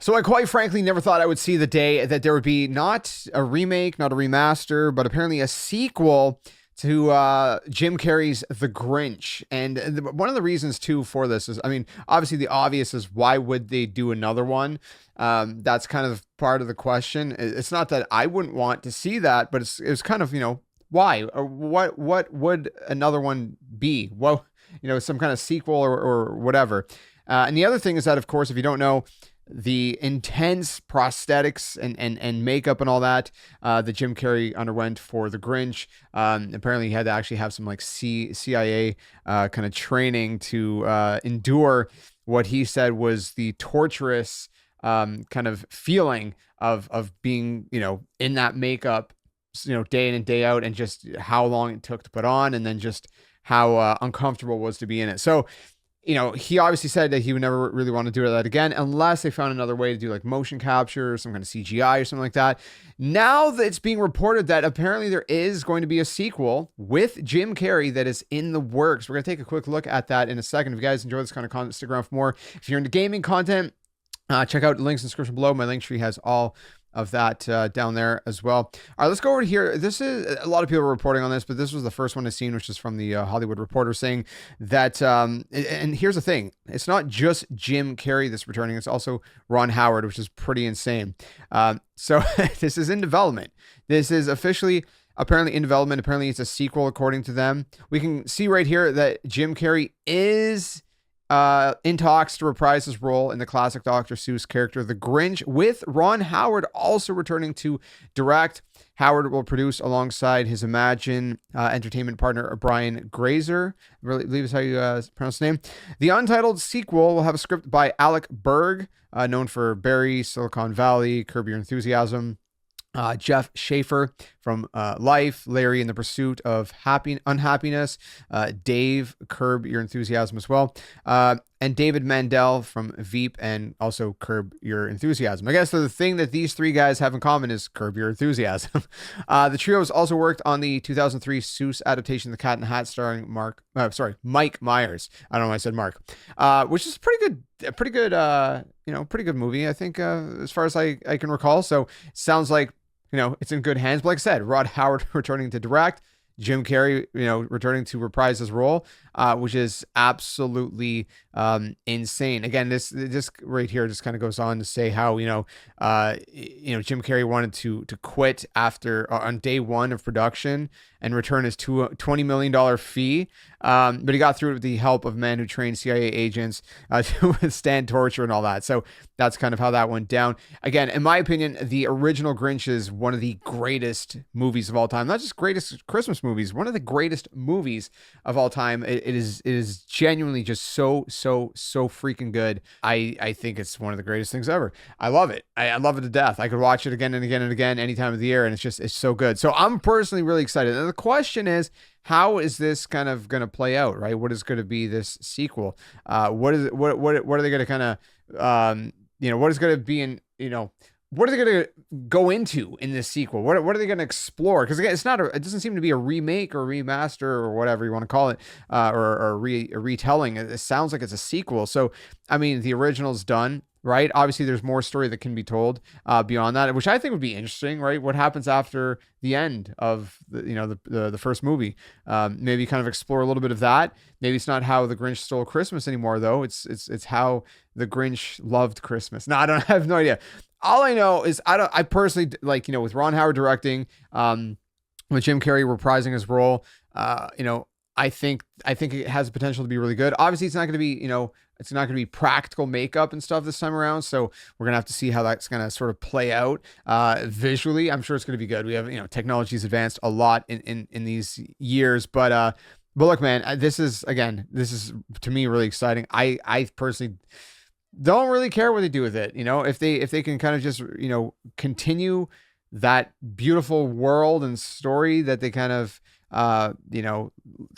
So I quite frankly never thought I would see the day that there would be not a remake, not a remaster, but apparently a sequel to Jim Carrey's The Grinch. And one of the reasons too for this is, I mean, obviously the obvious is why would they do another one? That's kind of part of the question. It's not that I wouldn't want to see that, but it's kind of, why or what would another one be? Well, some kind of sequel or whatever. And the other thing is that, of course, if you don't know, the intense prosthetics and makeup and all that that Jim Carrey underwent for The Grinch. Apparently he had to actually have some like CIA kind of training to endure what he said was the torturous kind of feeling of being, in that makeup, day in and day out, and just how long it took to put on, and then just how uncomfortable it was to be in it. So, he obviously said that he would never really want to do that again unless they found another way to do like motion capture or some kind of CGI or something like that. Now that it's being reported that apparently there is going to be a sequel with Jim Carrey that is in the works. We're going to take a quick look at that in a second. If you guys enjoy this kind of content, stick around for more. If you're into gaming content, check out the links in the description below. My link tree has all of that down there as well. All right, let's go over here. This is a lot of people are reporting on this, but this was the first one I've seen, which is from the Hollywood Reporter, saying that and here's the thing, it's not just Jim Carrey that's returning, it's also Ron Howard, which is pretty insane. So this is in development. This is officially apparently in development. Apparently it's a sequel according to them. We can see right here that Jim Carrey is in talks to reprise his role in the classic Dr. Seuss character, The Grinch, with Ron Howard also returning to direct. Howard will produce alongside his Imagine entertainment partner, Brian Grazer, I believe is how you pronounce the name. The untitled sequel will have a script by Alec Berg, known for Barry, Silicon Valley, Curb Your Enthusiasm. Jeff Schaefer from Life, Larry in the Pursuit of Unhappiness, Dave, Curb Your Enthusiasm as well, and David Mandel from Veep and also Curb Your Enthusiasm. I guess the thing that these three guys have in common is Curb Your Enthusiasm. The trio has also worked on the 2003 Seuss adaptation, The Cat in the Hat, starring Mike Myers. I don't know why I said Mark, which is pretty good, pretty good movie, I think, as far as I can recall. So it sounds like, it's in good hands. But like I said, Rod Howard returning to direct, Jim Carrey, returning to reprise his role, which is absolutely insane. Again, this right here just kind of goes on to say how Jim Carrey wanted to quit after on day one of production and return his $20 million fee, but he got through it with the help of men who trained CIA agents to withstand torture and all that. So that's kind of how that went down. Again, in my opinion, the original Grinch is one of the greatest movies of all time. Not just greatest Christmas movies, one of the greatest movies of all time. It is genuinely just so freaking good. I think it's one of the greatest things ever. I love it. I love it to death. I could watch it again and again and again any time of the year, and it's so good. So I'm personally really excited. And the question is, how is this kind of going to play out, right? What is going to be this sequel? What are they going to kind of what is going to be in, what are they going to go into in this sequel? What are they going to explore? Because again, it doesn't seem to be a remake or remaster or whatever you want to call it, or a retelling. It sounds like it's a sequel. So, I mean, the original's done, right? Obviously, there's more story that can be told beyond that, which I think would be interesting, right? What happens after the end of the first movie? Maybe kind of explore a little bit of that. Maybe it's not how the Grinch stole Christmas anymore, though. It's how the Grinch loved Christmas. No, I have no idea. All I know is I personally like, with Ron Howard directing, with Jim Carrey reprising his role, I think it has the potential to be really good. Obviously, it's not going to be, it's not going to be practical makeup and stuff this time around. So we're going to have to see how that's going to sort of play out visually. I'm sure it's going to be good. We have, technology's advanced a lot in these years, but look, man, this is to me really exciting. I personally don't really care what they do with it. If they can kind of just, continue that beautiful world and story that they kind of,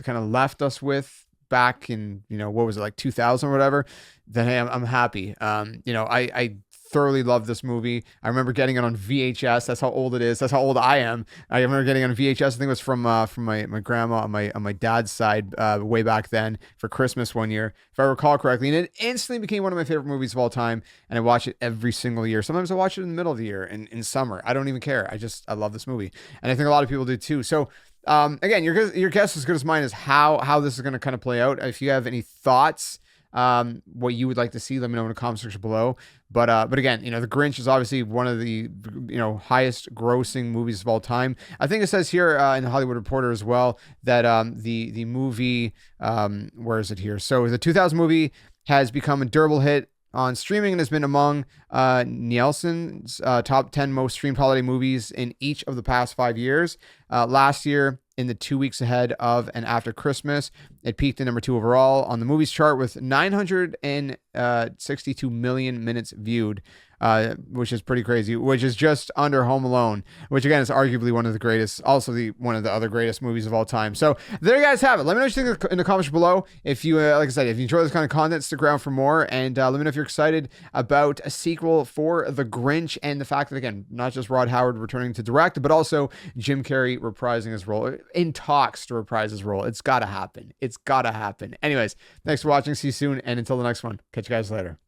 left us with back in, what was it, like 2000 or whatever, then hey, I'm happy. I thoroughly loved this movie. I remember getting it on VHS. That's how old it is. That's how old I am. I remember getting it on VHS. I think it was from my grandma on my dad's side way back then for Christmas one year, if I recall correctly. And it instantly became one of my favorite movies of all time. And I watch it every single year. Sometimes I watch it in the middle of the year in summer. I don't even care. I love this movie, and I think a lot of people do too. So again, your guess is as good as mine is how this is going to kind of play out. If you have any thoughts, what you would like to see, let me know in the comment section below. But again, The Grinch is obviously one of the highest grossing movies of all time. I think it says here in the Hollywood Reporter as well that the movie, where is it here? So the 2000 movie has become a durable hit on streaming and has been among Nielsen's top 10 most streamed holiday movies in each of the past 5 years. Last year, in the 2 weeks ahead of and after Christmas, it peaked at number 2 overall on the movies chart with 962 million minutes viewed, which is pretty crazy, which is just under Home Alone, which again is arguably one of the greatest, also one of the other greatest movies of all time. So there you guys have it. Let me know what you think in the comments below. If you, like I said, if you enjoy this kind of content, stick around for more. And let me know if you're excited about a sequel for The Grinch and the fact that, again, not just Rod Howard returning to direct, but also Jim Carrey reprising his role, in talks to reprise his role. It's got to happen. It's got to happen. Anyways, thanks for watching. See you soon. And until the next one, catch you guys later.